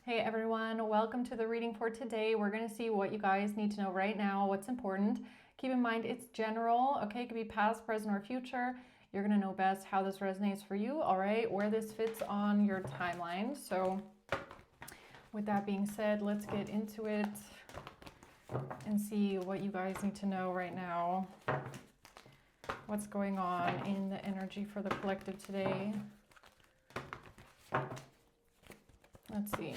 Hey everyone, welcome to the reading for today. We're going to see what you guys need to know right now, what's important. Keep in mind it's general, okay? It could be past, present, or future. You're going to know best how this resonates for you, all right? Where this fits on your timeline. So with that being said, let's get into it and see what you guys need to know right now. What's going on in the energy for the collective today? Let's see.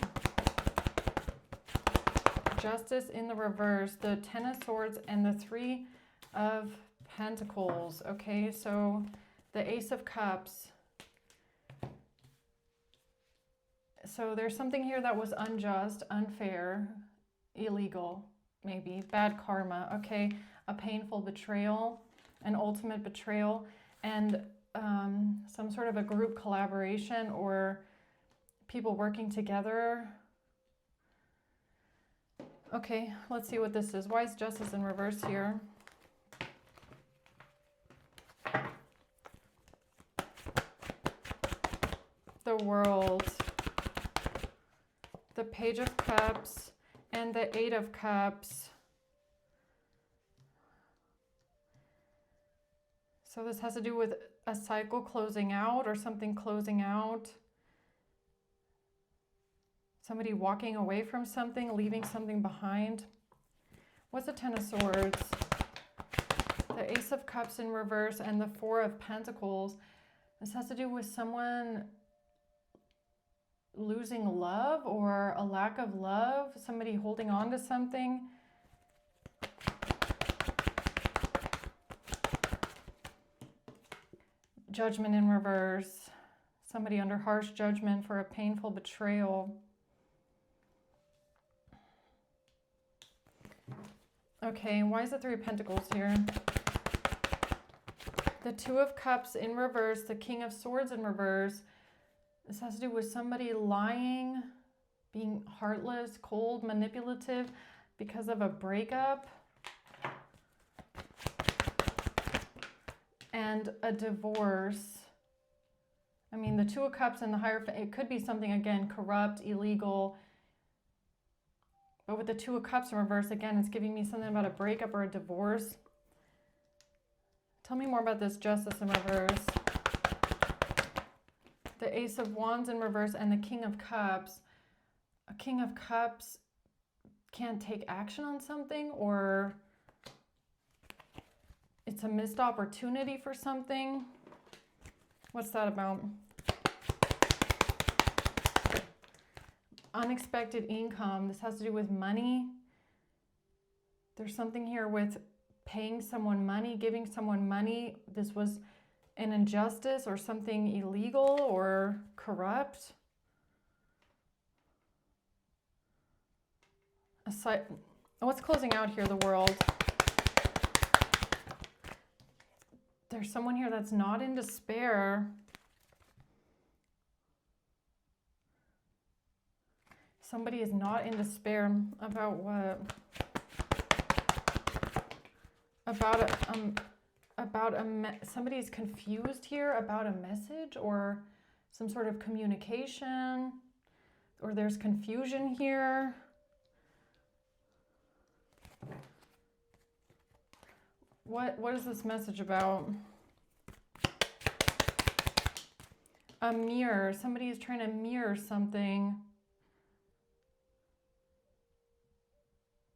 Justice in the reverse, the Ten of Swords, and the Three of Pentacles. Okay, so the Ace of Cups. So there's something here that was unjust, unfair, illegal, maybe, bad karma. Okay, a painful betrayal, an ultimate betrayal, and some sort of a group collaboration or people working together. Okay, let's see what this is. Why is justice in reverse here? The World, the Page of Cups, and the Eight of Cups. So this has to do with a cycle closing out or something closing out. Somebody walking away from something, leaving something behind. What's the Ten of Swords? The Ace of Cups in reverse and the Four of Pentacles. This has to do with someone losing love or a lack of love. Somebody holding on to something. Judgment in reverse. Somebody under harsh judgment for a painful betrayal. Okay, why is the Three of Pentacles here? The Two of Cups in reverse, the King of Swords in reverse. This has to do with somebody lying, being heartless, cold, manipulative because of a breakup. And a divorce. I mean, the Two of Cups and the Hierophant, it could be something, again, corrupt, illegal. But with the Two of Cups in reverse, again, it's giving me something about a breakup or a divorce. Tell me more about this justice in reverse. The Ace of Wands in reverse and the King of Cups. A King of Cups can't take action on something, or it's a missed opportunity for something. What's that about? Unexpected income. This has to do with money. There's something here with paying someone money, giving someone money. This was an injustice or something illegal or corrupt. What's closing out here? The World. There's someone here that's not in despair. Somebody is not in despair about what? Somebody's confused here about a message or some sort of communication, or there's confusion here. What is this message about? A mirror. Somebody is trying to mirror something.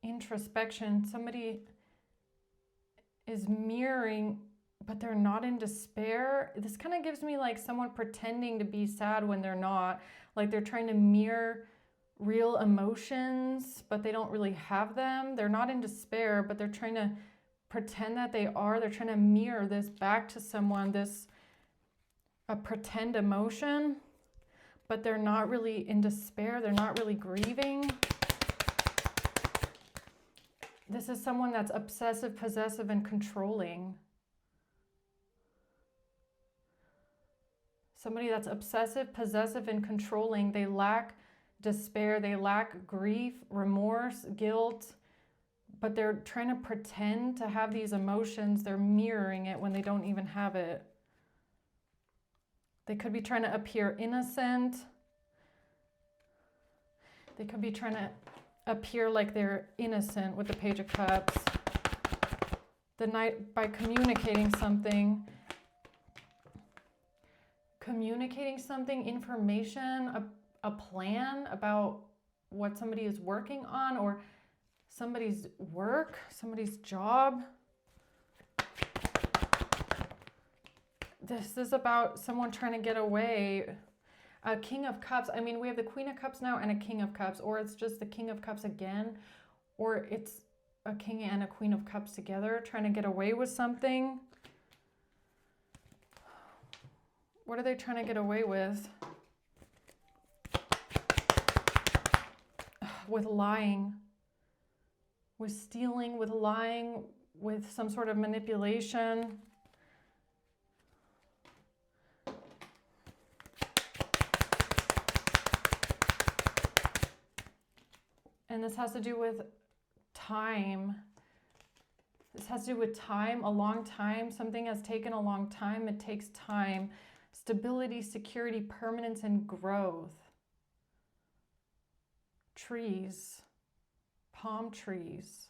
Introspection. Somebody is mirroring, but they're not in despair. This kind of gives me like someone pretending to be sad when they're not. Like they're trying to mirror real emotions, but they don't really have them. They're not in despair, but they're trying to pretend that they are. They're trying to mirror this back to someone, a pretend emotion, but they're not really in despair. They're not really grieving. This is someone that's obsessive, possessive, and controlling. Somebody that's obsessive, possessive, and controlling. They lack despair. They lack grief, remorse, guilt, but they're trying to pretend to have these emotions. They're mirroring it when they don't even have it. They could be trying to appear innocent. They could be trying to appear like they're innocent with the Page of Cups. The Knight, by communicating something, information, a plan about what somebody is working on, or somebody's work, somebody's job. This is about someone trying to get away. A King of Cups. I mean, we have the Queen of Cups now and a King of Cups, or it's just the King of Cups again, or it's a King and a Queen of Cups together trying to get away with something. What are they trying to get away with? With lying, with stealing, with lying, with some sort of manipulation. And this has to do with time. This has to do with time, a long time. Something has taken a long time. It takes time. Stability, security, permanence, and growth. Trees, palm trees.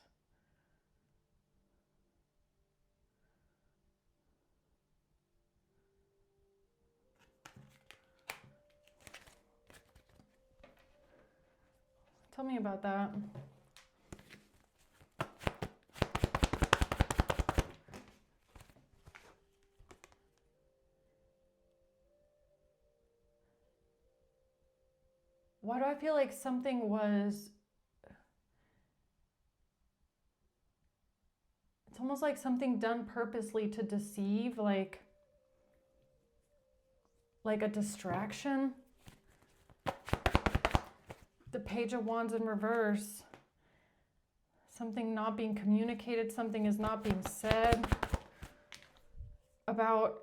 Tell me about that. Why do I feel like something was... It's almost like something done purposely to deceive, like a distraction. The Page of Wands in reverse. Something not being communicated, something is not being said about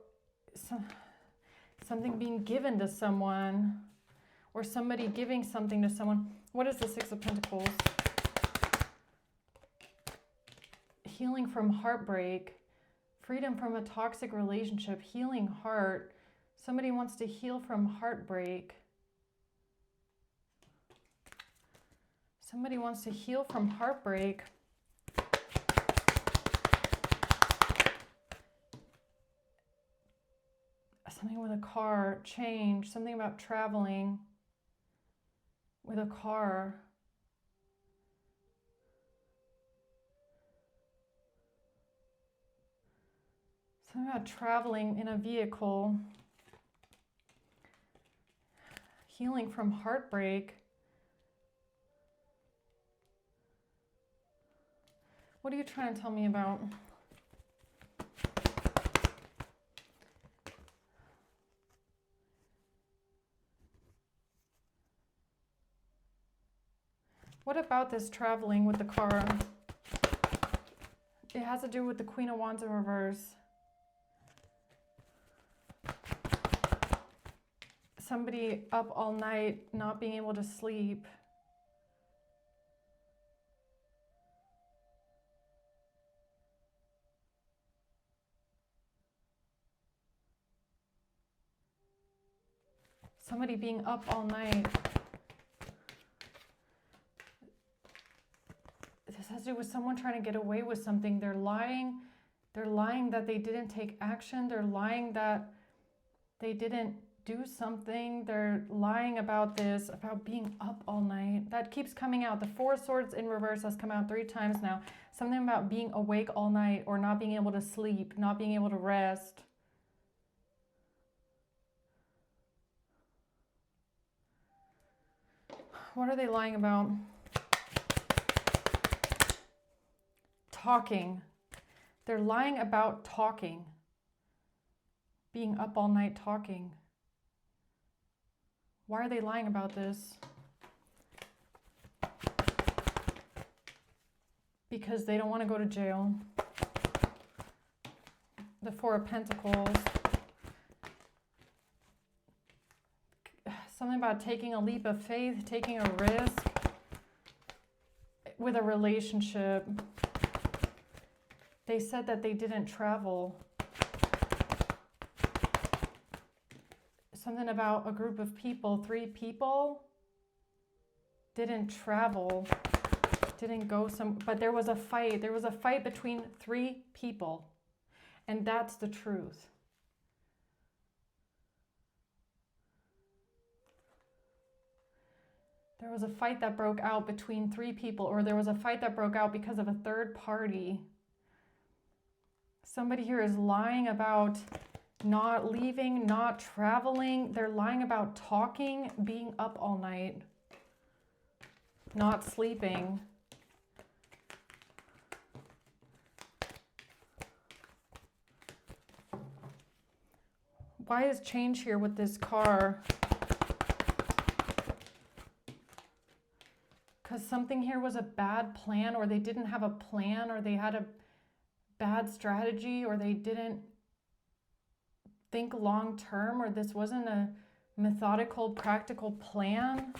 something being given to someone, or somebody giving something to someone. What is the Six of Pentacles? Healing from heartbreak, freedom from a toxic relationship, healing heart. Somebody wants to heal from heartbreak. Somebody wants to heal from heartbreak. Something with a car, change, something about traveling with a car. Something about traveling in a vehicle. Healing from heartbreak. What are you trying to tell me about? What about this traveling with the car? It has to do with the Queen of Wands in reverse. Somebody up all night, not being able to sleep. Somebody being up all night. This has to do with someone trying to get away with something. They're lying. They're lying that they didn't take action. They're lying that they didn't do something. They're lying about this, about being up all night. That keeps coming out. The Four of Swords in reverse has come out 3 times now. Something about being awake all night, or not being able to sleep, not being able to rest. What are they lying about? Talking. They're lying about talking. Being up all night talking. Why are they lying about this? Because they don't want to go to jail. The Four of Pentacles. Something about taking a leap of faith, taking a risk with a relationship. They said that they didn't travel. Something about a group of people, 3 people. didn't travel, didn't go but there was a fight. There was a fight between 3 people. And that's the truth. There was a fight that broke out between 3 people, or there was a fight that broke out because of a third party. Somebody here is lying about not leaving, not traveling. They're lying about talking, being up all night, not sleeping. Why is change here with this car? Because something here was a bad plan, or they didn't have a plan, or they had a bad strategy, or they didn't think long term, or this wasn't a methodical, practical plan.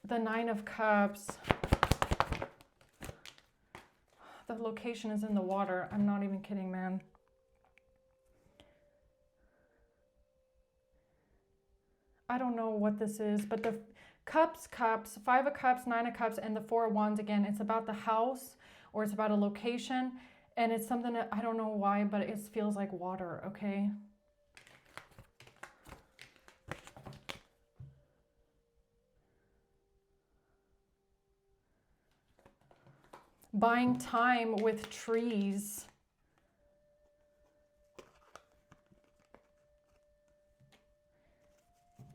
The 9 of Cups. The location is in the water. I'm not even kidding, man. I don't know what this is, but the Cups, 5 of Cups, 9 of Cups, and the 4 of Wands, again, it's about the house, or it's about a location, and it's something that I don't know why, but it feels like water, okay? Buying time with trees.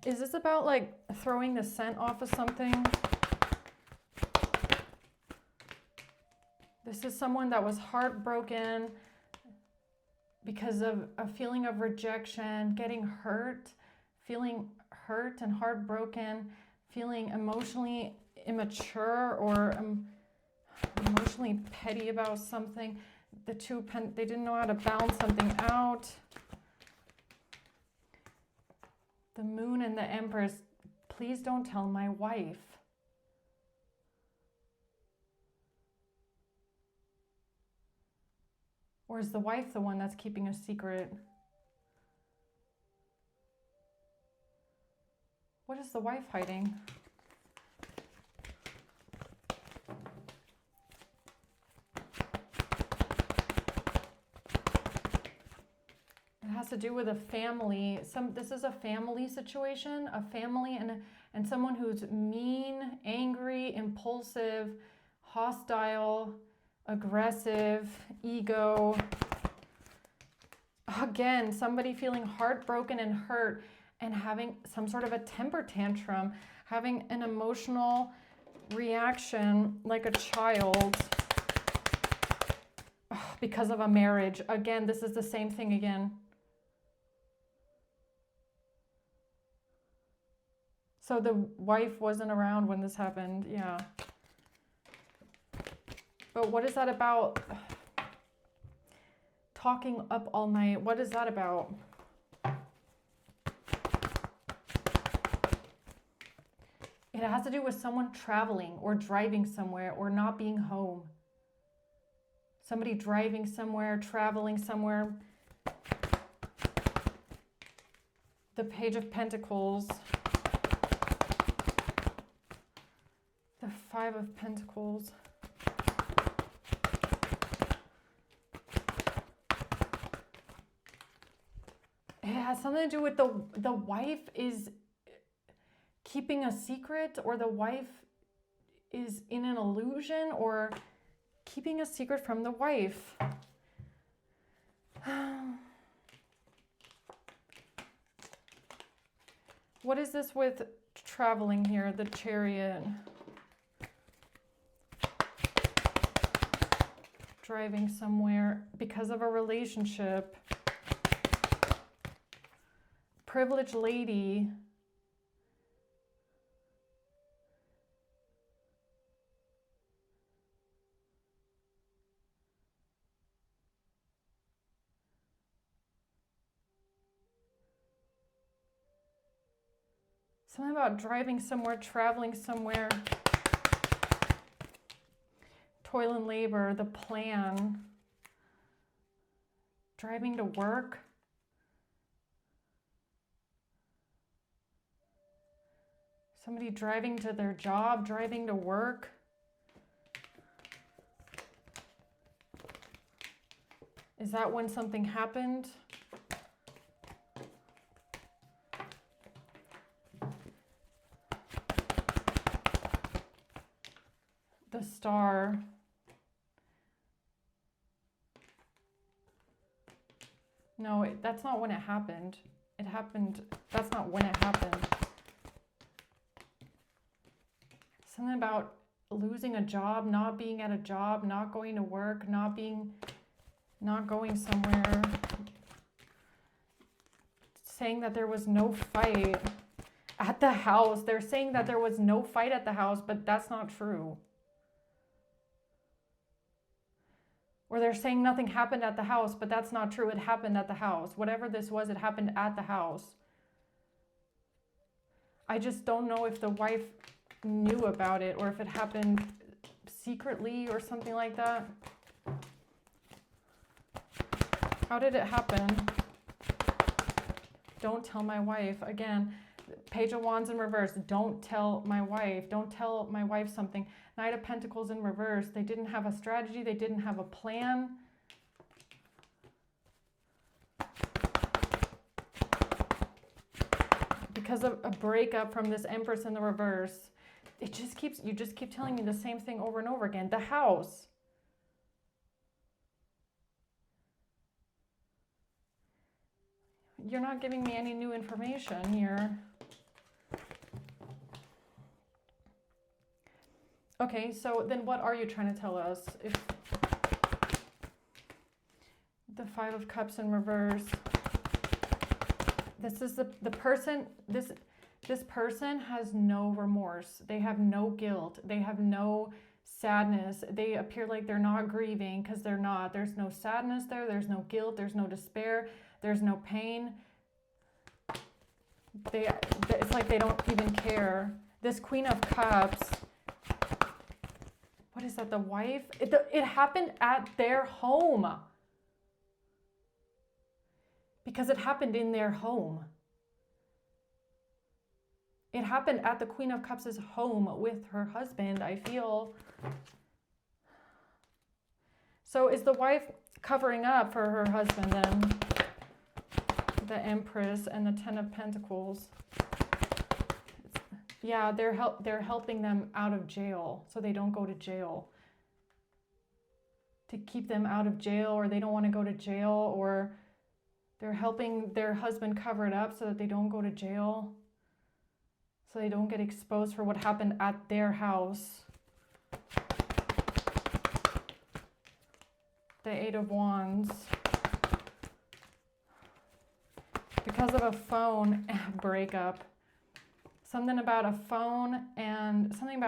Is this about like throwing the scent off of something? This is someone that was heartbroken because of a feeling of rejection, getting hurt, feeling hurt and heartbroken, feeling emotionally immature or emotionally petty about something. The they didn't know how to balance something out. The Moon and the Empress. Please don't tell my wife. Or is the wife the one that's keeping a secret? What is the wife hiding? It has to do with a family. This is a family situation, a family and someone who's mean, angry, impulsive, hostile, aggressive, ego. Again, somebody feeling heartbroken and hurt and having some sort of a temper tantrum, having an emotional reaction like a child because of a marriage. Again, this is the same thing again. So the wife wasn't around when this happened, yeah. But what is that about? Talking up all night, what is that about? It has to do with someone traveling or driving somewhere or not being home. Somebody driving somewhere, traveling somewhere. The Page of Pentacles. The 5 of Pentacles. It has something to do with the wife is keeping a secret, or the wife is in an illusion, or keeping a secret from the wife. What is this with traveling here, the Chariot? Driving somewhere because of a relationship. Privileged lady. Something about driving somewhere, traveling somewhere. Toil and labor, the plan. Driving to work. Somebody driving to their job, driving to work. Is that when something happened? The Star. No, that's not when it happened. It happened, that's not when it happened. Something about losing a job, not being at a job, not going to work, not going somewhere. Saying that there was no fight at the house. They're saying that there was no fight at the house, but that's not true. Or they're saying nothing happened at the house, but that's not true. It happened at the house. Whatever this was, it happened at the house. I just don't know if the wife knew about it or if it happened secretly or something like that. How did it happen? Don't tell my wife. Again, Page of Wands in reverse. Don't tell my wife. Don't tell my wife something. Knight of Pentacles in reverse. They didn't have a strategy. They didn't have a plan. Because of a breakup from this Empress in the reverse. You just keep telling me the same thing over and over again. The house. You're not giving me any new information here. Okay, so then what are you trying to tell us? If the Five of Cups in reverse. This is the person, this person has no remorse. They have no guilt. They have no sadness. They appear like they're not grieving because they're not. There's no sadness there. There's no guilt. There's no despair. There's no pain. It's like they don't even care. This Queen of Cups, what is that, the wife? It happened at their home. Because it happened in their home. It happened at the Queen of Cups' home with her husband, I feel. So is the wife covering up for her husband then? The Empress and the Ten of Pentacles. Yeah, they're helping them out of jail so they don't go to jail. To keep them out of jail, or they don't want to go to jail, or they're helping their husband cover it up so that they don't go to jail. So they don't get exposed for what happened at their house. The Eight of Wands. Because of a phone breakup. Something about a phone and something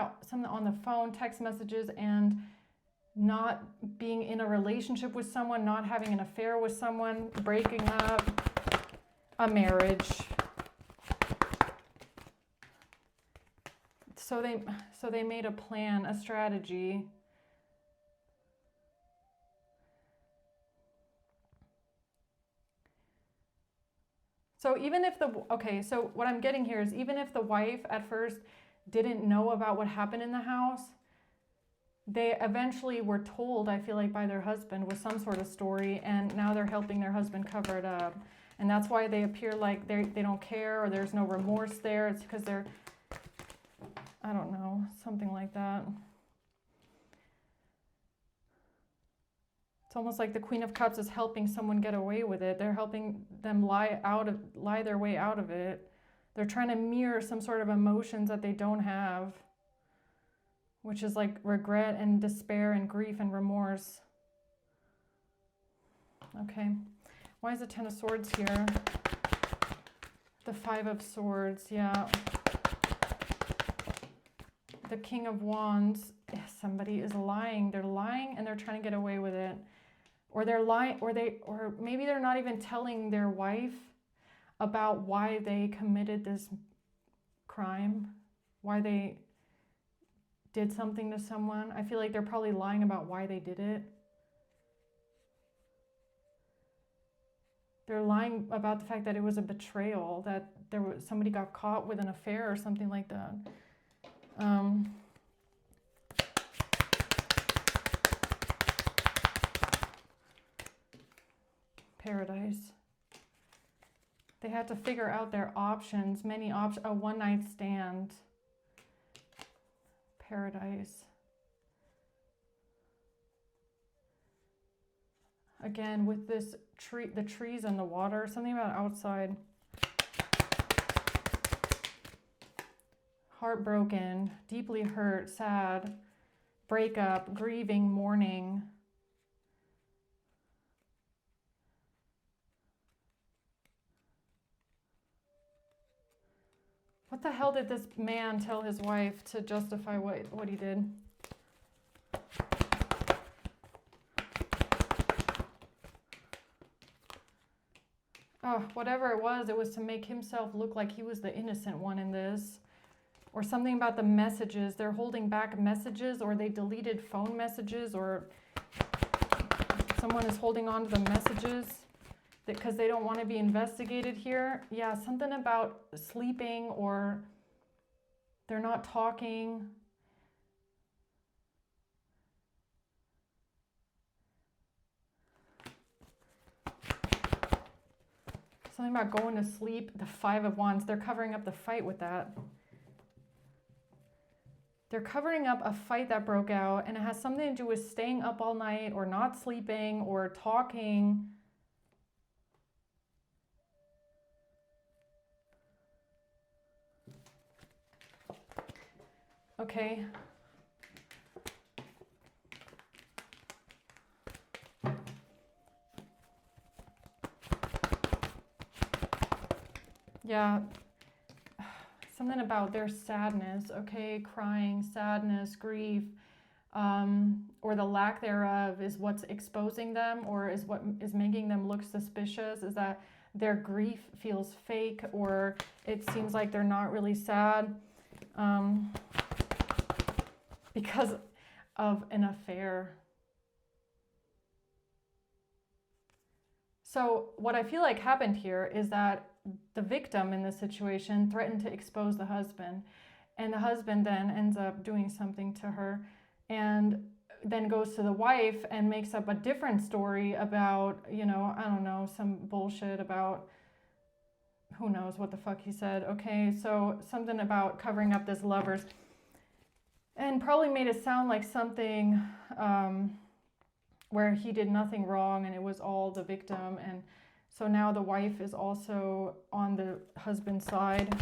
on the phone, text messages, and not being in a relationship with someone, not having an affair with someone, breaking up, a marriage. So they made a plan, a strategy. So even if so what I'm getting here is even if the wife at first didn't know about what happened in the house, they eventually were told, I feel like, by their husband with some sort of story, and now they're helping their husband cover it up. And that's why they appear like they don't care, or there's no remorse there. It's because they're, I don't know, something like that. It's almost like the Queen of Cups is helping someone get away with it. They're helping them lie their way out of it. They're trying to mirror some sort of emotions that they don't have, which is like regret and despair and grief and remorse. Okay. Why is the Ten of Swords here? The Five of Swords, yeah. The King of Wands. Somebody is lying. They're lying and they're trying to get away with it. Or they're lying, or maybe they're not even telling their wife about why they committed this crime, why they did something to someone. I feel like they're probably lying about why they did it. They're lying about the fact that it was a betrayal, that somebody got caught with an affair or something like that. Paradise. They had to figure out their options, many options, a one-night stand. Paradise. Again, with this tree, the trees and the water, something about outside. Heartbroken, deeply hurt, sad, breakup, grieving, mourning. What the hell did this man tell his wife to justify what he did? Oh, whatever it was to make himself look like he was the innocent one in this. Or something about the messages. They're holding back messages, or they deleted phone messages, or someone is holding on to the messages because they don't want to be investigated here. Yeah, something about sleeping, or they're not talking. Something about going to sleep, the Five of Wands. They're covering up the fight with that. They're covering up a fight that broke out, and it has something to do with staying up all night or not sleeping or talking. Okay. Yeah. Something about their sadness, okay? Crying, sadness, grief, or the lack thereof is what's exposing them, or is what is making them look suspicious, is that their grief feels fake, or it seems like they're not really sad because of an affair. So what I feel like happened here is that the victim in this situation threatened to expose the husband, and the husband then ends up doing something to her, and then goes to the wife and makes up a different story about, I don't know, some bullshit about who knows what the fuck he said. Okay, so something about covering up this lovers, and probably made it sound like something where he did nothing wrong and it was all the victim. And so now the wife is also on the husband's side.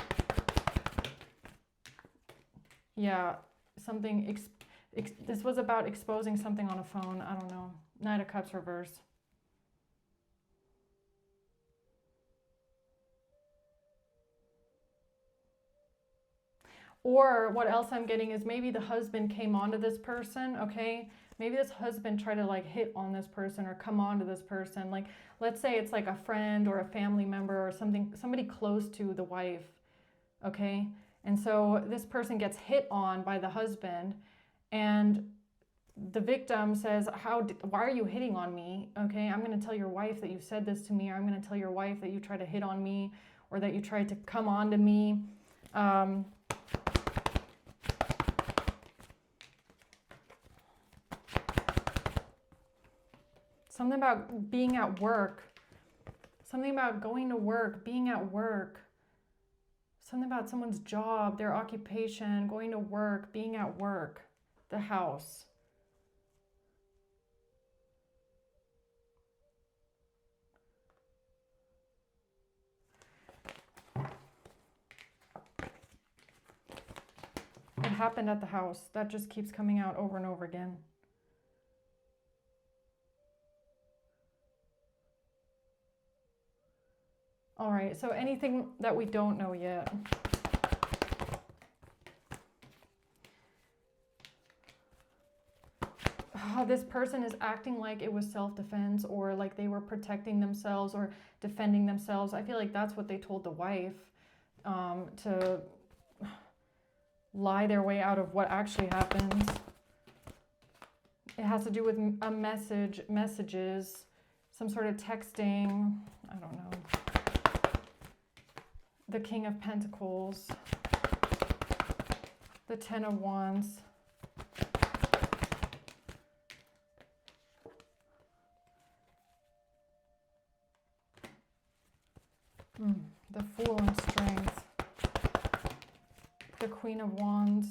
Yeah, something, this was about exposing something on a phone. I don't know. Knight of Cups reverse. Or what else I'm getting is maybe the husband came onto this person, okay? Maybe this husband tried to like hit on this person or come onto this person. Like, let's say it's like a friend or a family member or somebody close to the wife, okay? And so this person gets hit on by the husband, and the victim says, why are you hitting on me? Okay, I'm going to tell your wife that you said this to me, or I'm going to tell your wife that you tried to hit on me, or that you tried to come on to me. Something about being at work. Something about going to work, being at work. Something about someone's job, their occupation, going to work, being at work, the house. It happened at the house. That just keeps coming out over and over again. All right, so anything that we don't know yet. Oh, this person is acting like it was self-defense, or like they were protecting themselves or defending themselves. I feel like that's what they told the wife, to lie their way out of what actually happens. It has to do with messages. some sort of texting, I don't know. The King of Pentacles, the Ten of Wands. The Fool and Strength, the Queen of Wands.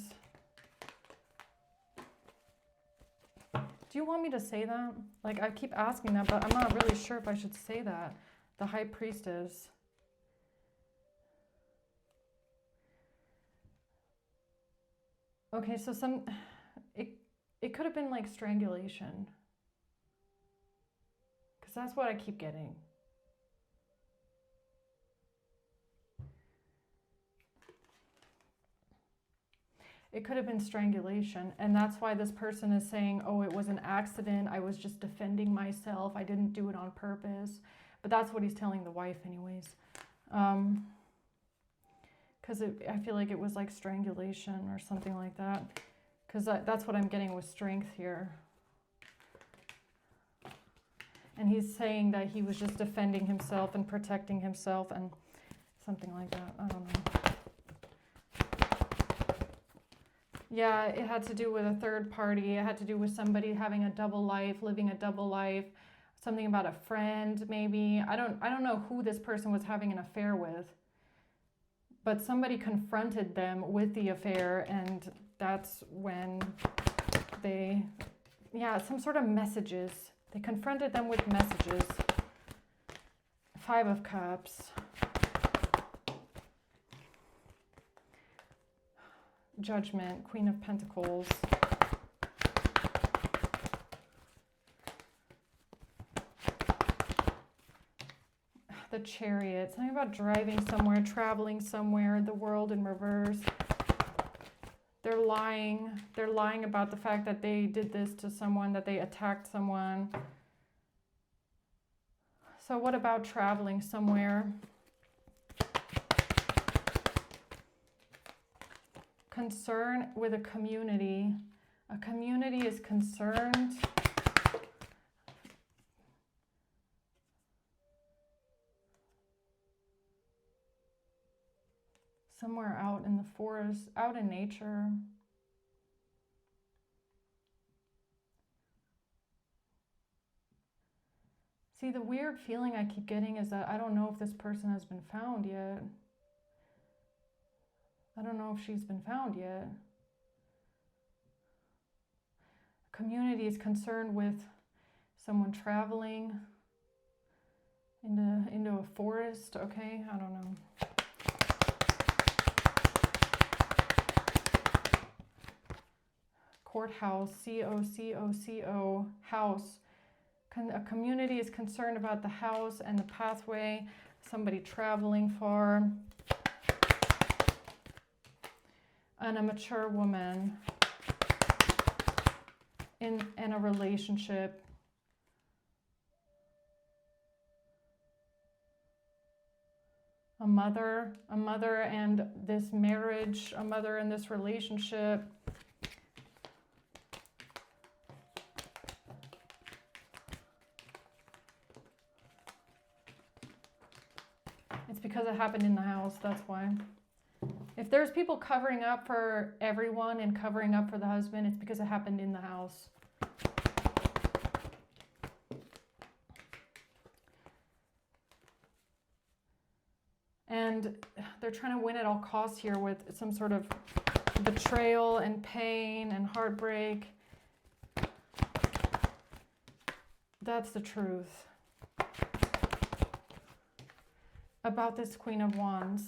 Do you want me to say that? Like, I keep asking that, but I'm not really sure if I should say that. The High Priestess. Okay, so it could have been like strangulation. Because that's what I keep getting. It could have been strangulation, and that's why this person is saying, oh, it was an accident, I was just defending myself, I didn't do it on purpose. But that's what he's telling the wife anyways. Because I feel like it was like strangulation or something like that. Because that's what I'm getting with Strength here. And he's saying that he was just defending himself and protecting himself and something like that. I don't know. Yeah, it had to do with a third party. It had to do with somebody having a double life, living a double life. Something about a friend, maybe. I don't know who this person was having an affair with. But somebody confronted them with the affair, and that's when some sort of messages. They confronted them with messages. Five of Cups. Judgment, Queen of Pentacles. The Chariot, something about driving somewhere, traveling somewhere, the World in reverse. They're lying. They're lying about the fact that they did this to someone, that they attacked someone. So what about traveling somewhere? Concern with a community. A community is concerned. Somewhere out in the forest, out in nature. See, the weird feeling I keep getting is that I don't know if this person has been found yet. I don't know if she's been found yet. Community is concerned with someone traveling into a forest, okay? I don't know. Courthouse, C-O-C-O-C-O, house. A community is concerned about the house and the pathway, somebody traveling far. And a mature woman in a relationship. A mother and this marriage, a mother in this relationship. It's because it happened in the house, that's why. If there's people covering up for everyone and covering up for the husband, it's because it happened in the house. And they're trying to win at all costs here with some sort of betrayal and pain and heartbreak. That's the truth about this Queen of Wands.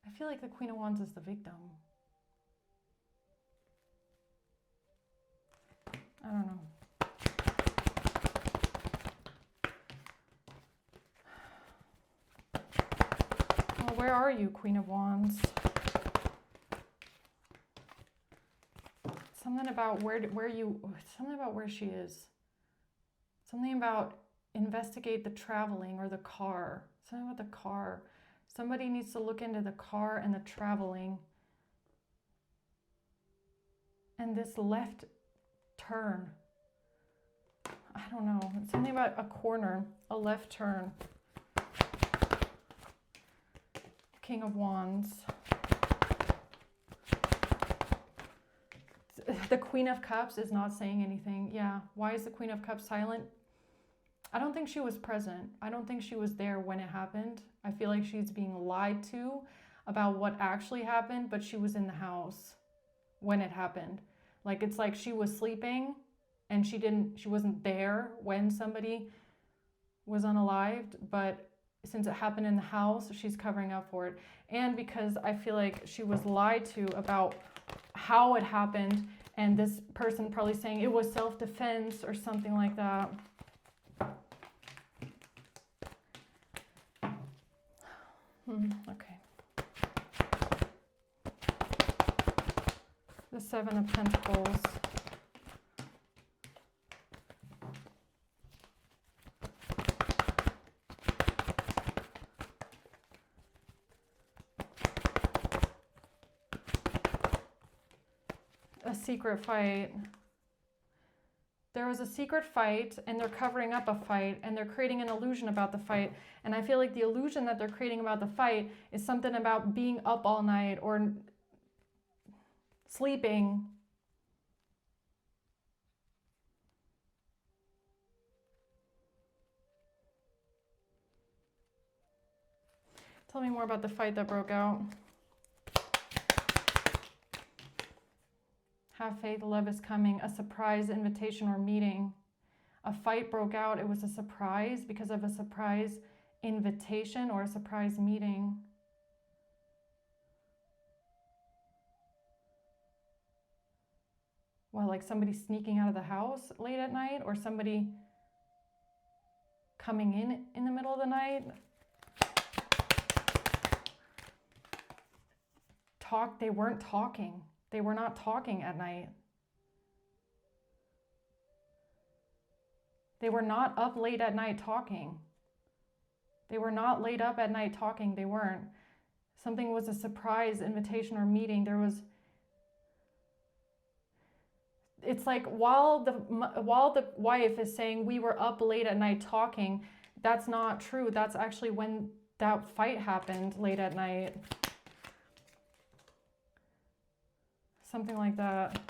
I feel like the Queen of Wands is the victim. I don't know. Well, where are you, Queen of Wands? Something about something about where she is. Something about investigate the traveling or the car. Something about the car. Somebody needs to look into the car and the traveling. And this left turn. I don't know. It's something about a corner, a left turn. King of Wands. The Queen of Cups is not saying anything. Yeah. Why is the Queen of Cups silent? I don't think she was present. I don't think she was there when it happened. I feel like she's being lied to about what actually happened, but she was in the house when it happened. Like, it's like she was sleeping and she wasn't there when somebody was unalived, but since it happened in the house, she's covering up for it. And because I feel like she was lied to about how it happened, and this person probably saying it was self-defense or something like that. Okay. The Seven of Pentacles. A secret fight. There was a secret fight and they're covering up a fight and they're creating an illusion about the fight. And I feel like the illusion that they're creating about the fight is something about being up all night or sleeping. Tell me more about the fight that broke out. Have faith, love is coming, a surprise invitation or meeting. A fight broke out, it was a surprise because of a surprise invitation or a surprise meeting. Well, like somebody sneaking out of the house late at night or somebody coming in the middle of the night. They weren't talking. They were not talking at night. They were not up late at night talking. They were not laid up at night talking. They weren't. Something was a surprise invitation or meeting. It's like while the wife is saying we were up late at night talking, that's not true. That's actually when that fight happened late at night. Something like that.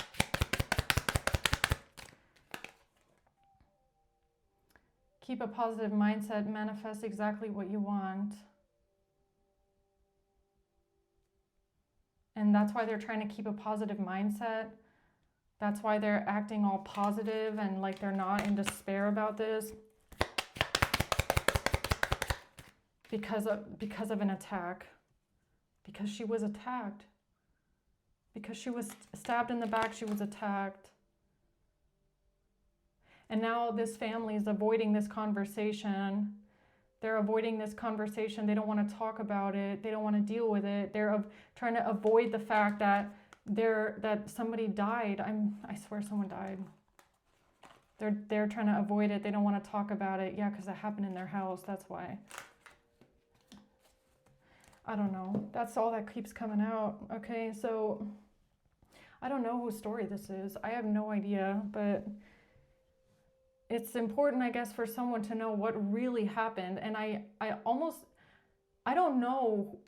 Keep a positive mindset, manifest exactly what you want. And that's why they're trying to keep a positive mindset. That's why they're acting all positive and like they're not in despair about this. Because of an attack. Because she was attacked. Because she was stabbed in the back, she was attacked. And now this family is avoiding this conversation. They're avoiding this conversation. They don't want to talk about it. They don't want to deal with it. They're trying to avoid the fact that somebody died. I swear someone died. They're trying to avoid it. They don't want to talk about it. Yeah, because it happened in their house. That's why. I don't know. That's all that keeps coming out. Okay, so I don't know whose story this is. I have no idea, but it's important, I guess, for someone to know what really happened. And I don't know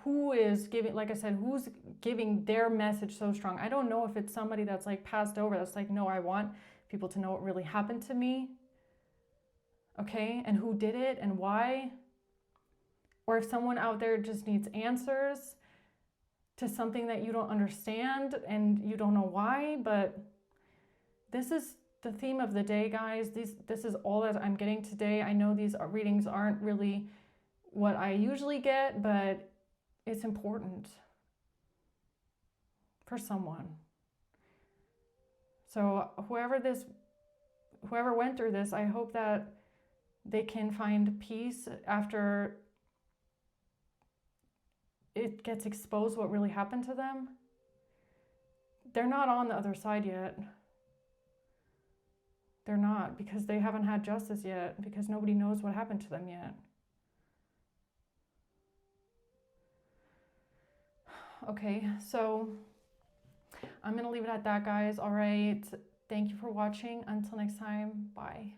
who is giving, like I said, who's giving their message so strong. I don't know if it's somebody that's like passed over, that's like, no, I want people to know what really happened to me. Okay, and who did it and why. Or if someone out there just needs answers to something that you don't understand and you don't know why, but this is the theme of the day, guys. This is all that I'm getting today. I know these readings aren't really what I usually get, but it's important for someone. So whoever went through this, I hope that they can find peace after it gets exposed what really happened to them. They're not on the other side yet. They're not, because they haven't had justice yet, because nobody knows what happened to them yet. Okay, so I'm going to leave it at that, guys. All right. Thank you for watching. Until next time, bye.